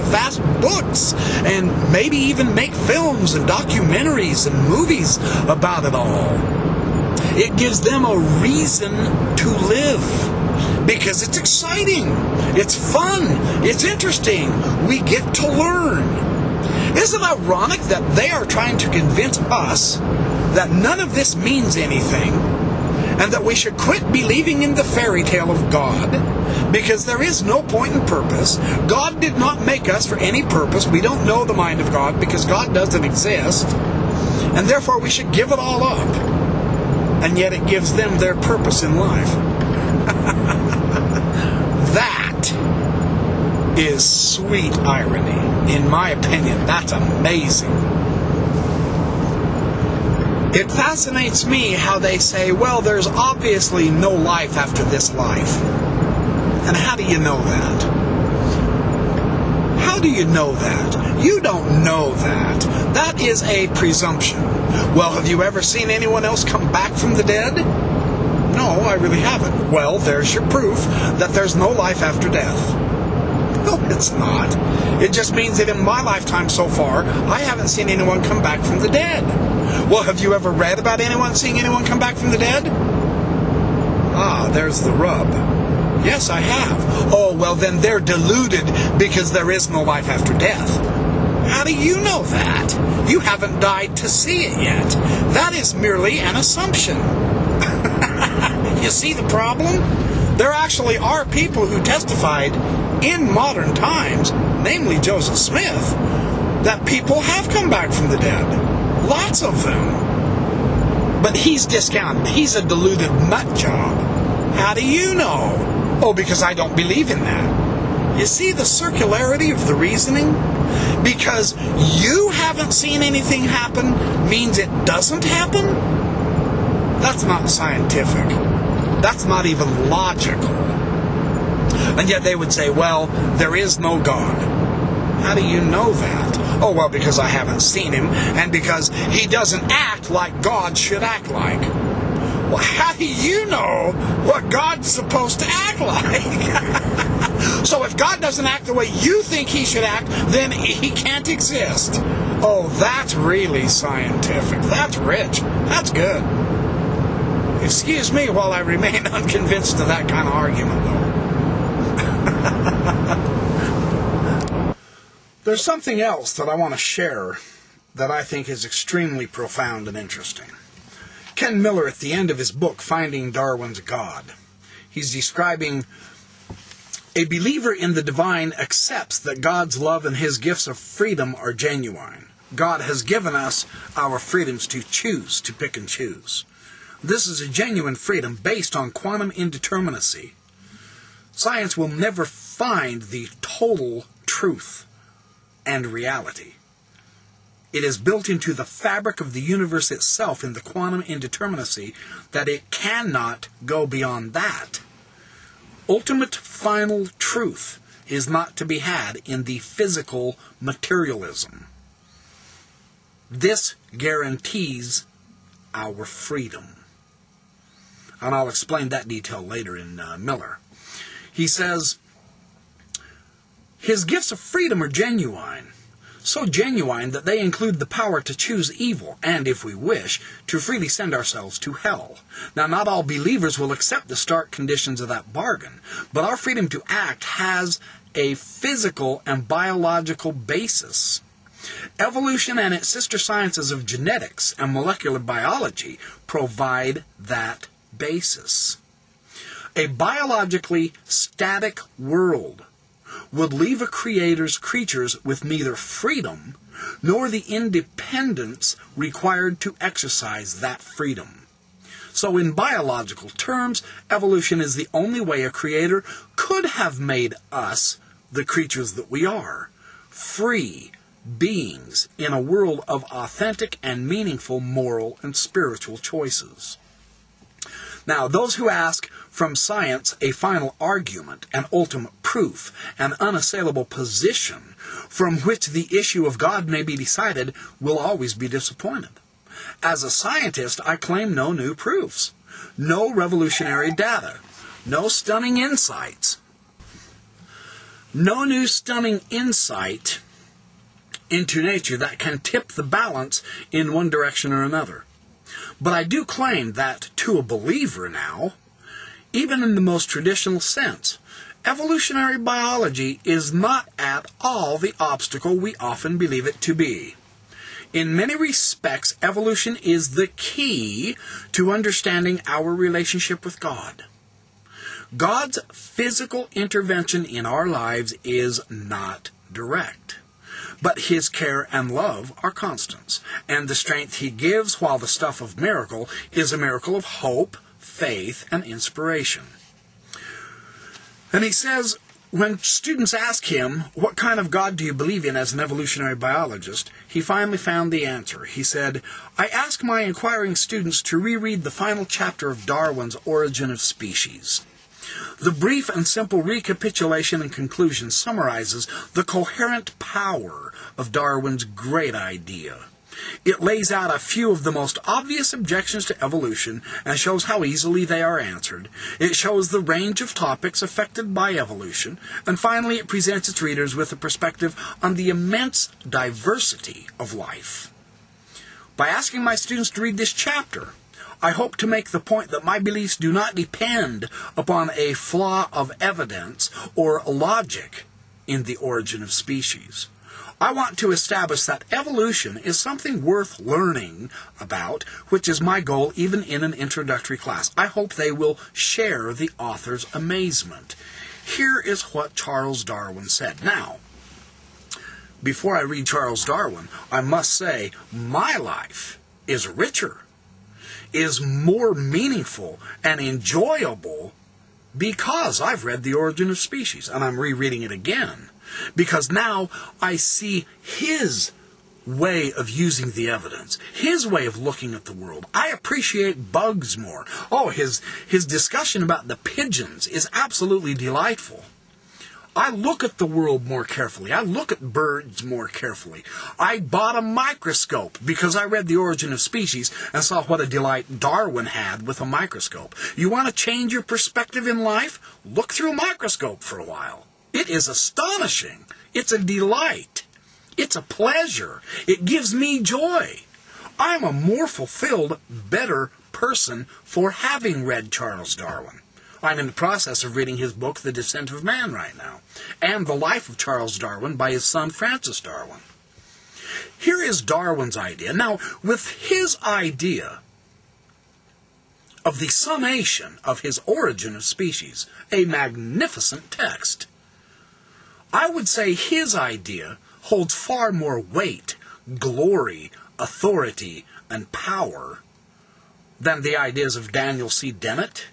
vast books, and maybe even make films and documentaries and movies about it all. It gives them a reason to live, because it's exciting, it's fun, it's interesting, we get to learn. Isn't it ironic that they are trying to convince us that none of this means anything, and that we should quit believing in the fairy tale of God, because there is no point in purpose. God did not make us for any purpose. We don't know the mind of God because God doesn't exist, and therefore we should give it all up. And yet it gives them their purpose in life. That is sweet irony. In my opinion, that's amazing. It fascinates me how they say, well, there's obviously no life after this life. And how do you know that? How do you know that? You don't know that. That is a presumption. Well, have you ever seen anyone else come back from the dead? No, I really haven't. Well, there's your proof that there's no life after death. No, it's not. It just means that in my lifetime so far, I haven't seen anyone come back from the dead. Well, have you ever read about anyone seeing anyone come back from the dead? Ah, there's the rub. Yes, I have. Oh, well, then they're deluded because there is no life after death. How do you know that? You haven't died to see it yet. That is merely an assumption. You see the problem? There actually are people who testified in modern times, namely Joseph Smith, that people have come back from the dead. Lots of them. But he's discounted. He's a deluded nut job. How do you know? Oh, because I don't believe in that. You see the circularity of the reasoning? Because you haven't seen anything happen means it doesn't happen? That's not scientific. That's not even logical. And yet they would say, well, there is no God. How do you know that? Oh, well, because I haven't seen him, and because he doesn't act like God should act like. Well, how do you know what God's supposed to act like? So if God doesn't act the way you think he should act, then he can't exist. Oh, that's really scientific. That's rich. That's good. Excuse me while I remain unconvinced of that kind of argument, though. There's something else that I want to share that I think is extremely profound and interesting. Ken Miller, at the end of his book, Finding Darwin's God, he's describing a believer in the divine accepts that God's love and his gifts of freedom are genuine. God has given us our freedoms to choose, to pick and choose. This is a genuine freedom based on quantum indeterminacy. Science will never find the total truth and reality. It is built into the fabric of the universe itself in the quantum indeterminacy that it cannot go beyond that. Ultimate final truth is not to be had in the physical materialism. This guarantees our freedom. And I'll explain that detail later in Miller. He says, his gifts of freedom are genuine, so genuine that they include the power to choose evil and, if we wish, to freely send ourselves to hell. Now, not all believers will accept the stark conditions of that bargain, but our freedom to act has a physical and biological basis. Evolution and its sister sciences of genetics and molecular biology provide that basis. A biologically static world would leave a creator's creatures with neither freedom nor the independence required to exercise that freedom. So in biological terms, evolution is the only way a creator could have made us the creatures that we are, free beings in a world of authentic and meaningful moral and spiritual choices. Now, those who ask from science a final argument, an ultimate proof, an unassailable position from which the issue of God may be decided will always be disappointed. As a scientist, I claim no new proofs, no revolutionary data, no stunning insights. No new stunning insight into nature that can tip the balance in one direction or another. But I do claim that, to a believer now, even in the most traditional sense, evolutionary biology is not at all the obstacle we often believe it to be. In many respects, evolution is the key to understanding our relationship with God. God's physical intervention in our lives is not direct, but His care and love are constants, and the strength He gives while the stuff of miracle is a miracle of hope, faith, and inspiration. And he says, when students ask him, what kind of God do you believe in as an evolutionary biologist, he finally found the answer. He said, I ask my inquiring students to reread the final chapter of Darwin's Origin of Species. The brief and simple recapitulation and conclusion summarizes the coherent power of Darwin's great idea. It lays out a few of the most obvious objections to evolution and shows how easily they are answered. It shows the range of topics affected by evolution, and finally it presents its readers with a perspective on the immense diversity of life. By asking my students to read this chapter, I hope to make the point that my beliefs do not depend upon a flaw of evidence or logic in the origin of species. I want to establish that evolution is something worth learning about, which is my goal even in an introductory class. I hope they will share the author's amazement. Here is what Charles Darwin said. Now, before I read Charles Darwin, I must say my life is richer, is more meaningful and enjoyable because I've read The Origin of Species, and I'm rereading it again. Because now I see his way of using the evidence, his way of looking at the world. I appreciate bugs more. Oh, his discussion about the pigeons is absolutely delightful. I look at the world more carefully. I look at birds more carefully. I bought a microscope because I read The Origin of Species and saw what a delight Darwin had with a microscope. You want to change your perspective in life? Look through a microscope for a while. It is astonishing. It's a delight. It's a pleasure. It gives me joy. I'm a more fulfilled, better person for having read Charles Darwin. I'm in the process of reading his book, The Descent of Man, right now, and The Life of Charles Darwin by his son, Francis Darwin. Here is Darwin's idea. Now, with his idea of the summation of his Origin of Species, a magnificent text, I would say his idea holds far more weight, glory, authority, and power than the ideas of Daniel C. Dennett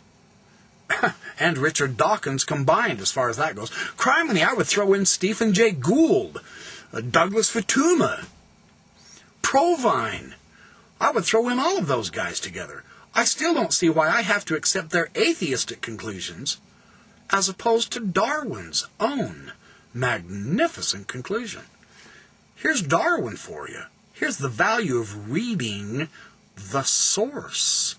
and Richard Dawkins combined, as far as that goes. Criminy, I would throw in Stephen Jay Gould, Douglas Fatuma, Provine. I would throw in all of those guys together. I still don't see why I have to accept their atheistic conclusions as opposed to Darwin's own magnificent conclusion. Here's Darwin for you. Here's the value of reading the source.